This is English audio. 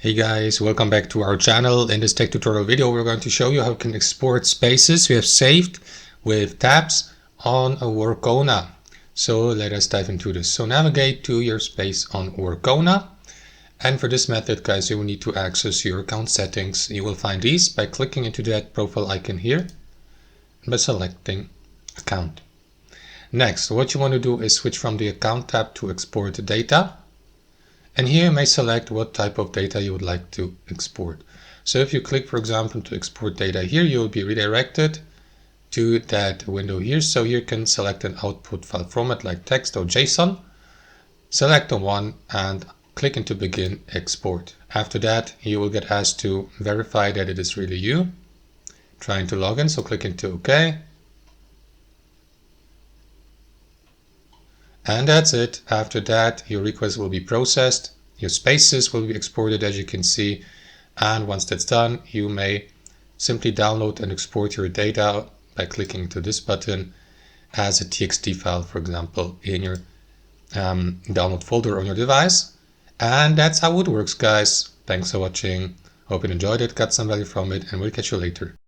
Hey guys, welcome back to our channel. In this tech tutorial video, we're going to show you how you can export spaces we have saved with tabs on a Workona. So let us dive into this. So navigate to your space on Workona. And for this method, guys, you will need to access your account settings. You will find these by clicking into that profile icon here and by selecting account. Next, what you want to do is switch from the account tab to export data. And here you may select what type of data you would like to export. So if you click, for example, to export data here, you will be redirected to that window here. So you can select an output file format like text or JSON. Select the one and click into begin export. After that, you will get asked to verify that it is really you trying to log in. So click into OK. And that's it. After that, your request will be processed. Your spaces will be exported, as you can see. And once that's done, you may simply download and export your data by clicking to this button as a TXT file, for example, in your download folder on your device. And that's how it works, guys. Thanks for watching. Hope you enjoyed it, got some value from it, and we'll catch you later.